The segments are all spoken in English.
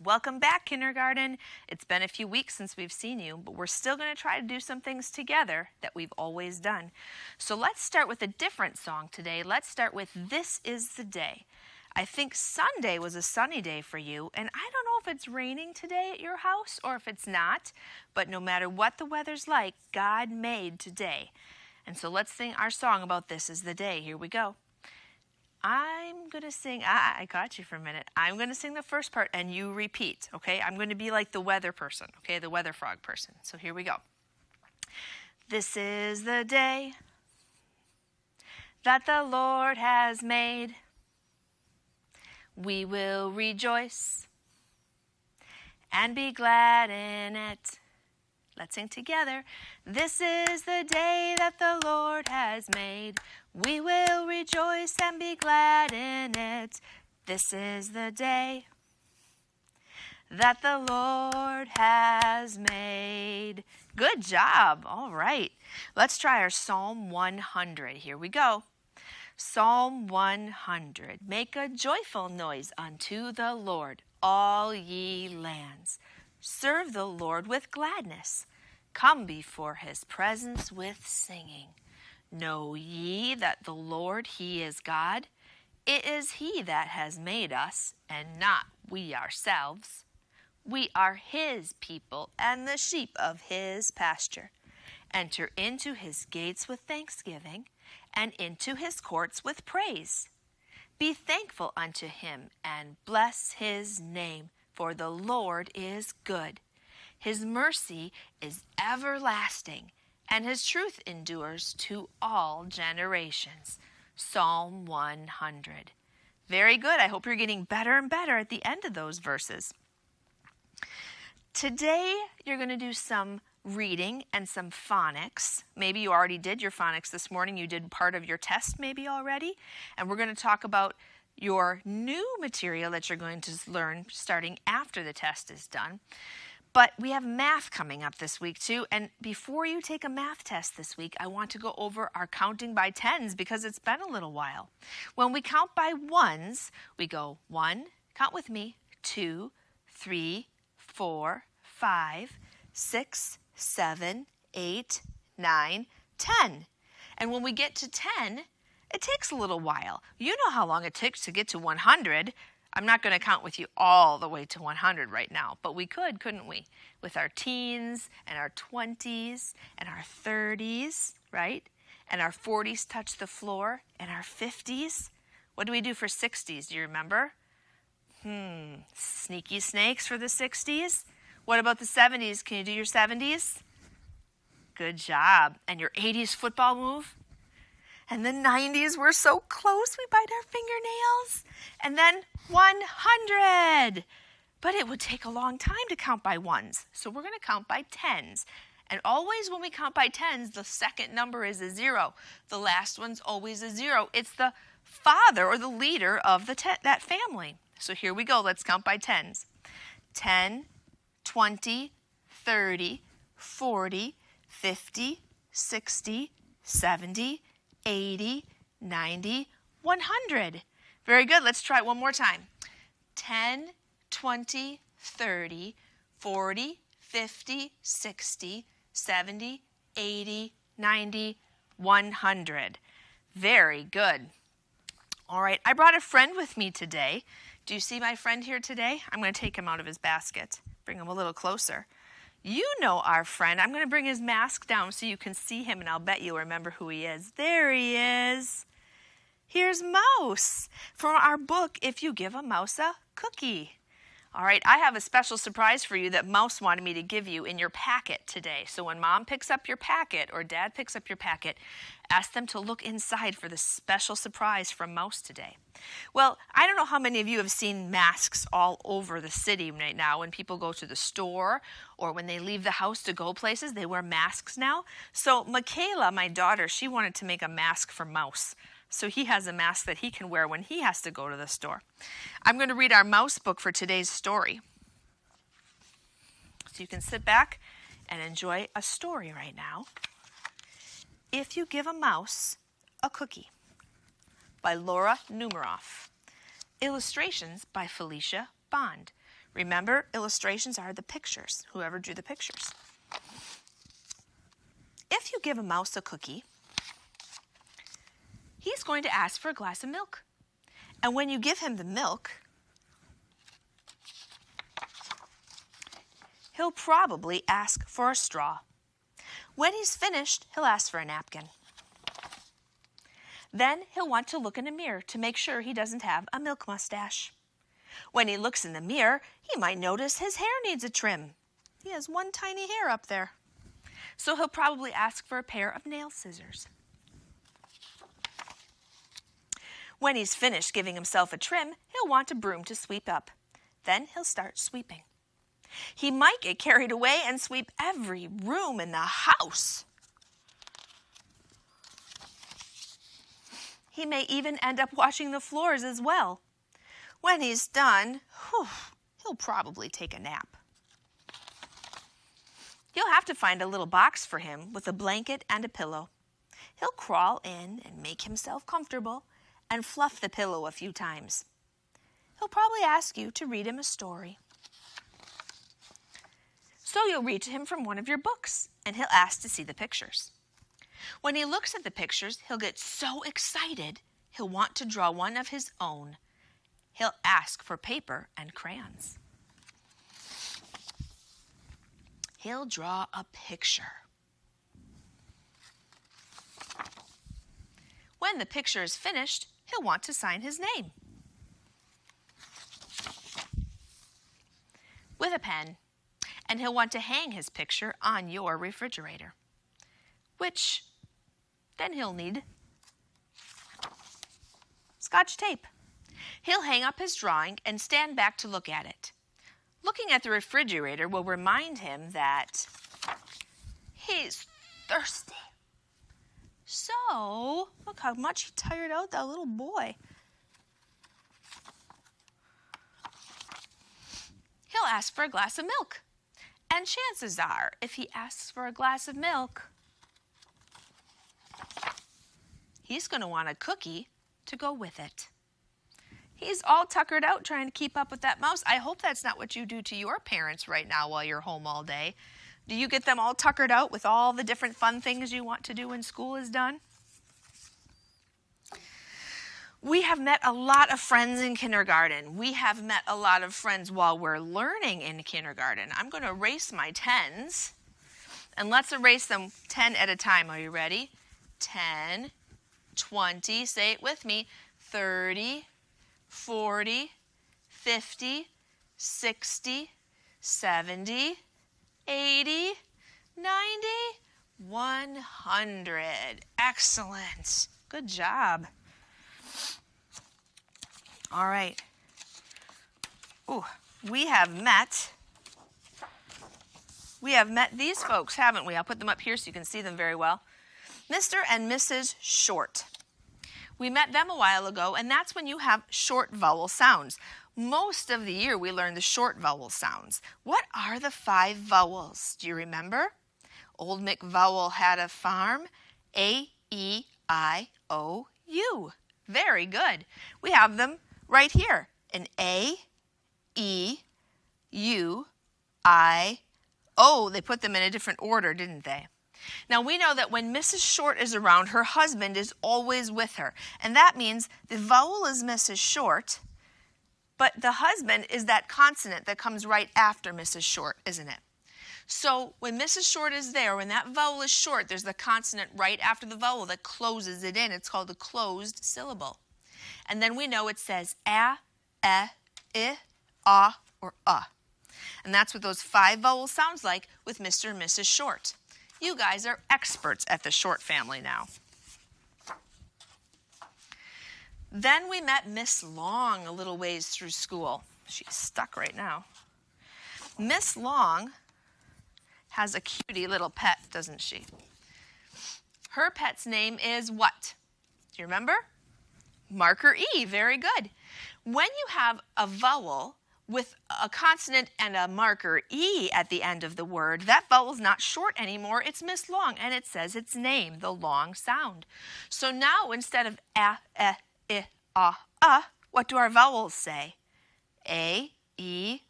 Welcome back, kindergarten. It's been a few weeks since we've seen you, but we're still going to try to do some things together that we've always done. So let's start with a different song today. Let's start with This Is the Day. I think Sunday was a sunny day for you, and I don't know if it's raining today at your house or if it's not, but no matter what the weather's like, God made today. And so let's sing our song about This Is the Day. Here we go. I'm going to sing, I caught you for a minute. I'm going to sing the first part and you repeat, okay? I'm going to be like the weather person, okay? The weather frog person. So here we go. This is the day that the Lord has made. We will rejoice and be glad in it. Let's sing together. This is the day that the Lord has made. We will rejoice and be glad in it. This is the day that the Lord has made. Good job. All right. Let's try our Psalm 100. Here we go. Psalm 100. Make a joyful noise unto the Lord, all ye lands. Serve the Lord with gladness. Come before his presence with singing. Know ye that the Lord, he is God. It is he that has made us, and not we ourselves. We are his people and the sheep of his pasture. Enter into his gates with thanksgiving, and into his courts with praise. Be thankful unto him, and bless his name, for the Lord is good. His mercy is everlasting, and his truth endures to all generations. Psalm 100. Very good. I hope you're getting better and better at the end of those verses. Today, you're going to do some reading and some phonics. Maybe you already did your phonics this morning. You did part of your test maybe already. And we're going to talk about your new material that you're going to learn starting after the test is done. But we have math coming up this week too. And before you take a math test this week, I want to go over our counting by tens because it's been a little while. When we count by ones, we go 1, count with me, 2, 3, 4, 5, 6, 7, 8, 9, 10. And when we get to 10, it takes a little while. You know how long it takes to get to 100. I'm not going to count with you all the way to 100 right now, but we could, couldn't we? With our teens and our 20s and our 30s, right? And our 40s touch the floor and our 50s. What do we do for 60s? Do you remember? Sneaky snakes for the 60s. What about the 70s? Can you do your 70s? Good job. And your 80s football move? And the 90s, we're so close, we bite our fingernails. And then 100. But it would take a long time to count by ones. So we're going to count by tens. And always when we count by tens, the second number is a 0. The last one's always a 0. It's the father or the leader of that family. So here we go. Let's count by tens. 10, 20, 30, 40, 50, 60, 70, 80, 90, 100. Very good. Let's try it one more time. 10, 20, 30, 40, 50, 60, 70, 80, 90, 100. Very good. All right. I brought a friend with me today. Do you see my friend here today? I'm going to take him out of his basket. Bring him a little closer. You know our friend. I'm going to bring his mask down so you can see him, and I'll bet you'll remember who he is. There he is. Here's Mouse from our book, If You Give a Mouse a Cookie. All right, I have a special surprise for you that Mouse wanted me to give you in your packet today. So when Mom picks up your packet or Dad picks up your packet, ask them to look inside for the special surprise from Mouse today. Well, I don't know how many of you have seen masks all over the city right now. When people go to the store or when they leave the house to go places, they wear masks now. So Michaela, my daughter, she wanted to make a mask for Mouse. So he has a mask that he can wear when he has to go to the store. I'm going to read our Mouse book for today's story. So you can sit back and enjoy a story right now. If You Give a Mouse a Cookie by Laura Numeroff. Illustrations by Felicia Bond. Remember, illustrations are the pictures, whoever drew the pictures. If you give a mouse a cookie, he's going to ask for a glass of milk. And when you give him the milk, he'll probably ask for a straw. When he's finished, he'll ask for a napkin. Then he'll want to look in a mirror to make sure he doesn't have a milk mustache. When he looks in the mirror, he might notice his hair needs a trim. He has one tiny hair up there. So he'll probably ask for a pair of nail scissors. When he's finished giving himself a trim, he'll want a broom to sweep up. Then he'll start sweeping. He might get carried away and sweep every room in the house. He may even end up washing the floors as well. When he's done, he'll probably take a nap. You'll have to find a little box for him with a blanket and a pillow. He'll crawl in and make himself comfortable and fluff the pillow a few times. He'll probably ask you to read him a story. So you'll read to him from one of your books, and he'll ask to see the pictures. When he looks at the pictures, he'll get so excited, he'll want to draw one of his own. He'll ask for paper and crayons. He'll draw a picture. When the picture is finished, he'll want to sign his name with a pen, and he'll want to hang his picture on your refrigerator, which then he'll need Scotch tape. He'll hang up his drawing and stand back to look at it. Looking at the refrigerator will remind him that he's thirsty. So, look how much he tired out that little boy. He'll ask for a glass of milk. And chances are, if he asks for a glass of milk, he's going to want a cookie to go with it. He's all tuckered out trying to keep up with that mouse. I hope that's not what you do to your parents right now while you're home all day. Do you get them all tuckered out with all the different fun things you want to do when school is done? We have met a lot of friends in kindergarten. We have met a lot of friends while we're learning in kindergarten. I'm going to erase my 10s, and let's erase them 10 at a time. Are you ready? 10, 20, say it with me, 30, 40, 50, 60, 70, 80, 90, 100. Excellent. Good job. All right. Ooh, we have met these folks, haven't we? I'll put them up here so you can see them very well. Mr. and Mrs. Short. We met them a while ago, and that's when you have short vowel sounds. Most of the year we learn the short vowel sounds. What are the 5 vowels? Do you remember? Old McVowell had a farm. A, E, I, O, U. Very good. We have them right here. An A, E, U, I, O. They put them in a different order, didn't they? Now, we know that when Mrs. Short is around, her husband is always with her. And that means the vowel is Mrs. Short, but the husband is that consonant that comes right after Mrs. Short, isn't it? So when Mrs. Short is there, when that vowel is short, there's the consonant right after the vowel that closes it in. It's called a closed syllable. And then we know it says a, I, or And that's what those 5 vowels sounds like with Mr. and Mrs. Short. You guys are experts at the Short family now. Then we met Miss Long a little ways through school. She's stuck right now. Miss Long has a cutie little pet, doesn't she? Her pet's name is what? Do you remember? Marker E. Very good. When you have a vowel with a consonant and a marker E at the end of the word, that vowel's not short anymore. It's Miss Long, and it says its name, the long sound. So now instead of a, I, what do our vowels say? A, E,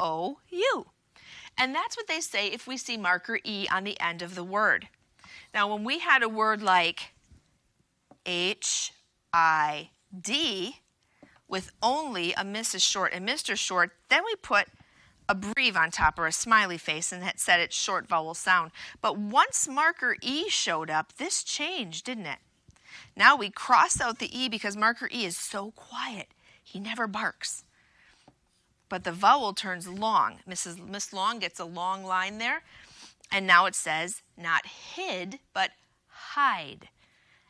I-O-U. And that's what they say if we see marker E on the end of the word. Now, when we had a word like H-I-D with only a Mrs. Short and Mr. Short, then we put a breve on top or a smiley face and it said it's short vowel sound. But once marker E showed up, this changed, didn't it? Now we cross out the E because marker E is so quiet. He never barks. But the vowel turns long. Miss Long gets a long line there. And now it says not hid, but hide.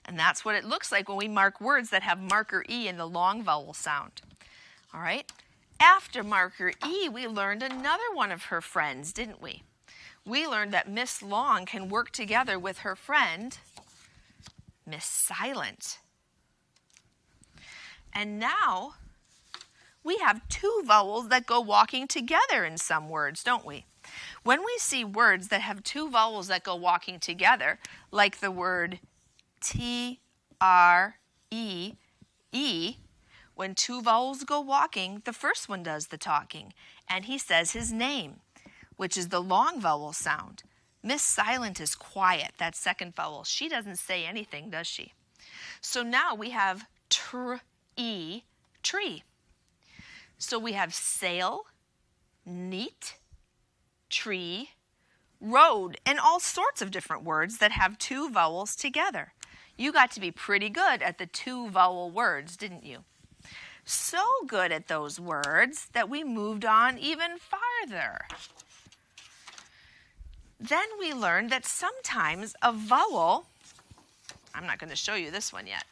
And that's what it looks like when we mark words that have marker E in the long vowel sound. All right? After marker E, we learned another one of her friends, didn't we? We learned that Miss Long can work together with her friend, Miss Silent. And now we have two vowels that go walking together in some words, don't we? When we see words that have two vowels that go walking together, like the word T-R-E-E, when two vowels go walking, the first one does the talking, and he says his name, which is the long vowel sound. Miss Silent is quiet, that second vowel. She doesn't say anything, does she? So now we have tr-e, tree. So we have sail, neat, tree, road, and all sorts of different words that have two vowels together. You got to be pretty good at the two vowel words, didn't you? So good at those words that we moved on even farther. Then we learned that sometimes a vowel, I'm not going to show you this one yet.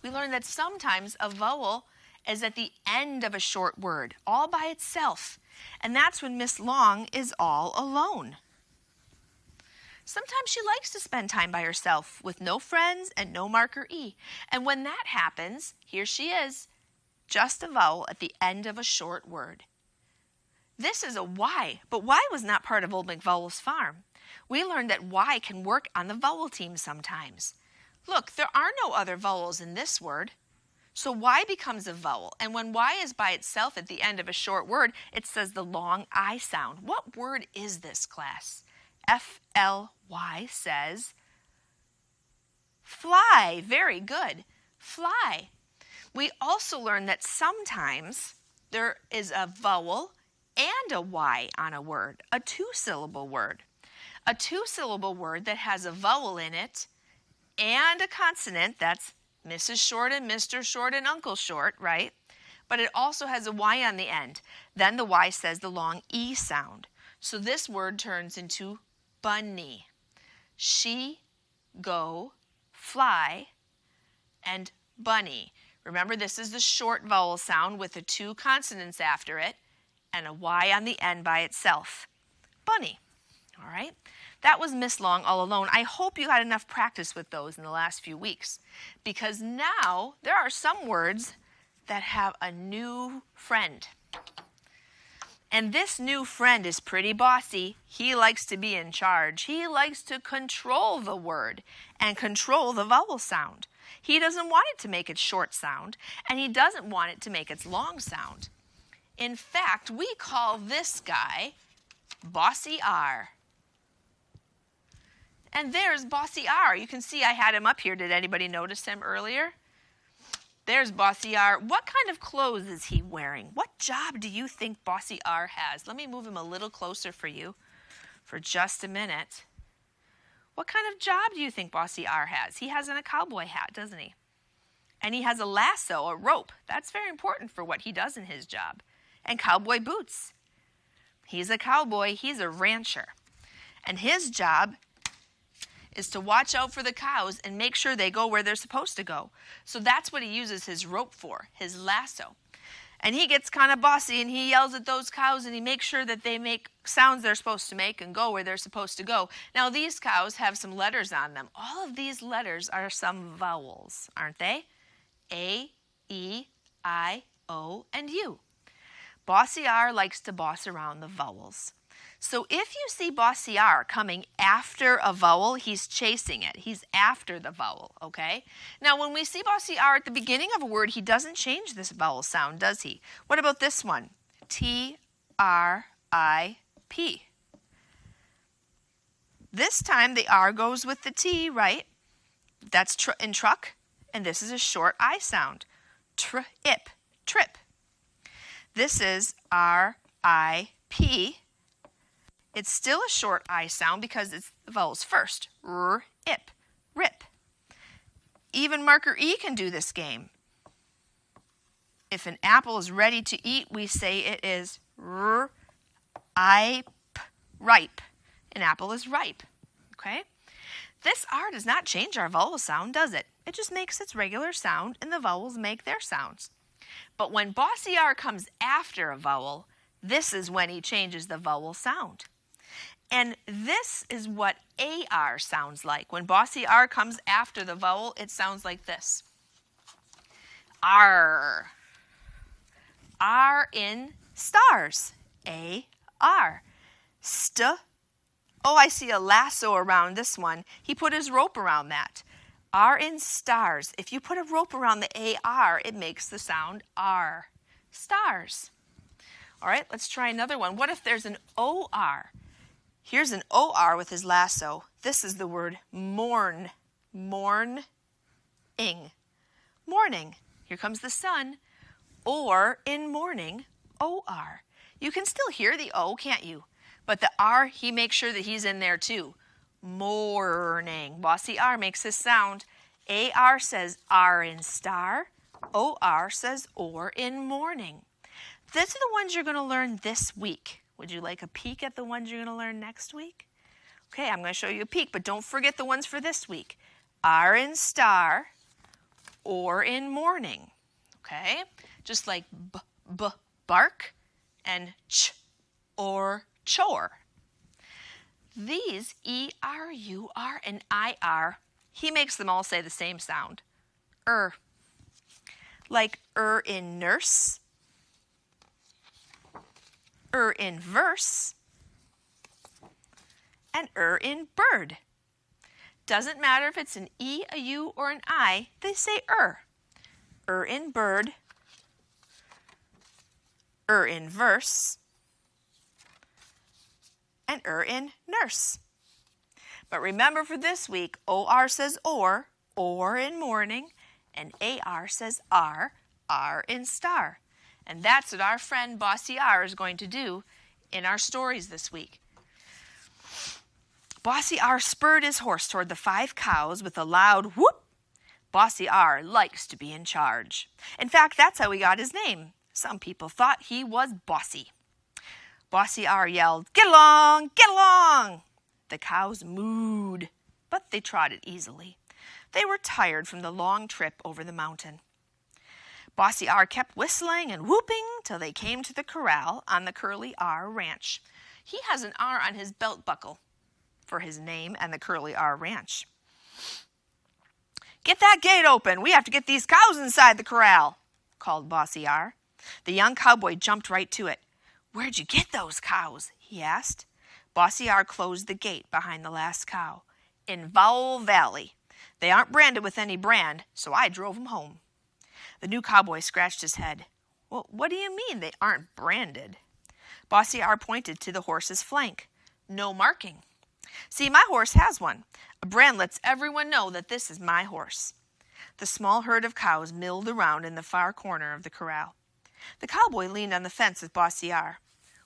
We learned that sometimes a vowel is at the end of a short word, all by itself. And that's when Miss Long is all alone. Sometimes she likes to spend time by herself with no friends and no marker E. And when that happens, here she is, just a vowel at the end of a short word. This is a Y, but Y was not part of Old McVowell's farm. We learned that Y can work on the vowel team sometimes. Look, there are no other vowels in this word. So Y becomes a vowel, and when Y is by itself at the end of a short word, it says the long I sound. What word is this, class? F-L-Y says fly. Very good. Fly. We also learned that sometimes there is a vowel and a Y on a word, a two-syllable word. A two-syllable word that has a vowel in it and a consonant, that's Mrs. Short and Mr. Short and Uncle Short, right? But it also has a Y on the end. Then the Y says the long E sound. So this word turns into bunny. She, go, fly, and bunny. Remember, this is the short vowel sound with the two consonants after it and a Y on the end by itself. Bunny. All right? That was Miss Long all alone. I hope you had enough practice with those in the last few weeks, because now there are some words that have a new friend. And this new friend is pretty bossy. He likes to be in charge. He likes to control the word and control the vowel sound. He doesn't want it to make its short sound, and he doesn't want it to make its long sound. In fact, we call this guy Bossy R. And there's Bossy R. You can see I had him up here. Did anybody notice him earlier? There's Bossy R. What kind of clothes is he wearing? What job do you think Bossy R has? Let me move him a little closer for you for just a minute. What kind of job do you think Bossy R has? He has on a cowboy hat, doesn't he? And he has a lasso, a rope. That's very important for what he does in his job. And cowboy boots. He's a cowboy. He's a rancher. And his job is to watch out for the cows and make sure they go where they're supposed to go. So that's what he uses his rope for, his lasso. And he gets kind of bossy and he yells at those cows and he makes sure that they make sounds they're supposed to make and go where they're supposed to go. Now these cows have some letters on them. All of these letters are some vowels, aren't they? A, E, I, O, and U. Bossy R likes to boss around the vowels. So if you see Bossy R coming after a vowel, he's chasing it. He's after the vowel, okay? Now, when we see Bossy R at the beginning of a word, he doesn't change this vowel sound, does he? What about this one? T-R-E-E. R-I-P. This time the R goes with the T, right? That's in truck, and this is a short I sound. Trip, trip. This is R-I-P. It's still a short I sound because it's the vowels first. R-ip, rip. Even marker E can do this game. If an apple is ready to eat, we say it is ripe. An apple is ripe, okay? This R does not change our vowel sound, does it? It just makes its regular sound, and the vowels make their sounds. But when Bossy R comes after a vowel, this is when he changes the vowel sound. And this is what AR sounds like. When Bossy R comes after the vowel, it sounds like this. R. R in stars. A-R. St. Oh, I see a lasso around this one. He put his rope around that. R in stars. If you put a rope around the A-R, it makes the sound R. Stars. All right, let's try another one. What if there's an O-R? Here's an O-R with his lasso. This is the word mourn. Mourn-ing. Morning. Here comes the sun. Or in morning, O-R. You can still hear the O, can't you? But the R, he makes sure that he's in there too. Morning. Bossy R makes this sound. A-R says R in star. O-R says or in morning. These are the ones you're going to learn this week. Would you like a peek at the ones you're going to learn next week? Okay, I'm going to show you a peek, but don't forget the ones for this week. R in star or in morning. Okay? Just like bark and ch or chore. These E-R, U-R, and I-R, he makes them all say the same sound. Like in nurse, in verse, and in bird. Doesn't matter if it's an E, a U, or an I, they say in bird, in verse, and in nurse. But remember for this week, O-R says or in morning, and A-R says R in star. And that's what our friend Bossy R is going to do in our stories this week. Bossy R spurred his horse toward the 5 cows with a loud whoop. Bossy R likes to be in charge. In fact, that's how he got his name. Some people thought he was bossy. Bossy R yelled, "Get along, get along!" The cows mooed, but they trotted easily. They were tired from the long trip over the mountain. Bossy R kept whistling and whooping till they came to the corral on the Curly R Ranch. He has an R on his belt buckle for his name and the Curly R Ranch. "Get that gate open. We have to get these cows inside the corral," called Bossy R. The young cowboy jumped right to it. "Where'd you get those cows?" he asked. Bossy R closed the gate behind the last cow. "In Vowel Valley. They aren't branded with any brand, so I drove them home." The new cowboy scratched his head. "Well, what do you mean they aren't branded?" Bossy R pointed to the horse's flank. "No marking. See, my horse has one. A brand lets everyone know that this is my horse." The small herd of cows milled around in the far corner of the corral. The cowboy leaned on the fence with Bossy R.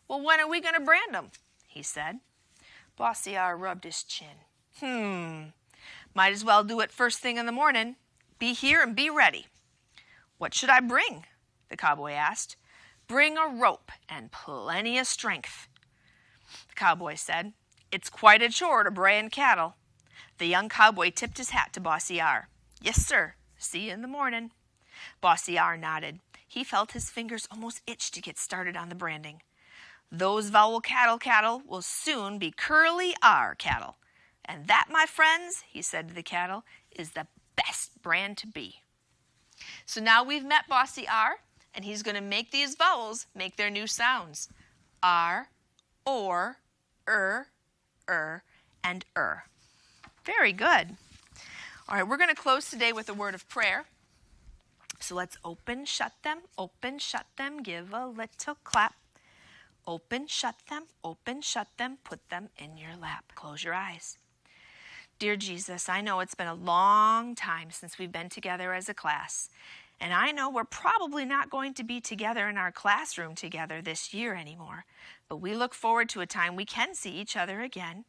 "Well, when are we going to brand them?" he said. Bossy R rubbed his chin. Might as well do it first thing in the morning. Be here and be ready." "What should I bring?" the cowboy asked. "Bring a rope and plenty of strength," the cowboy said. "It's quite a chore to brand cattle." The young cowboy tipped his hat to Bossy R. "Yes, sir. See you in the morning." Bossy R nodded. He felt his fingers almost itch to get started on the branding. "Those Vowel cattle will soon be Curly R cattle. And that, my friends," he said to the cattle, "is the best brand to be." So now we've met Bossy R, and he's going to make these vowels make their new sounds. R, or, and Very good. All right, we're going to close today with a word of prayer. So let's open, shut them, give a little clap. Open, shut them, put them in your lap. Close your eyes. Dear Jesus, I know it's been a long time since we've been together as a class, and I know we're probably not going to be together in our classroom together this year anymore, but we look forward to a time we can see each other again,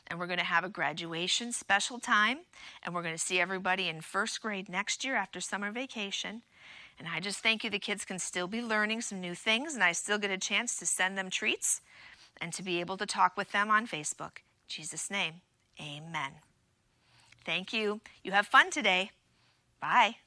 and we're going to have a graduation special time, and we're going to see everybody in first grade next year after summer vacation. And I just thank you the kids can still be learning some new things, and I still get a chance to send them treats and to be able to talk with them on Facebook. In Jesus' name, amen. Thank you. You have fun today. Bye.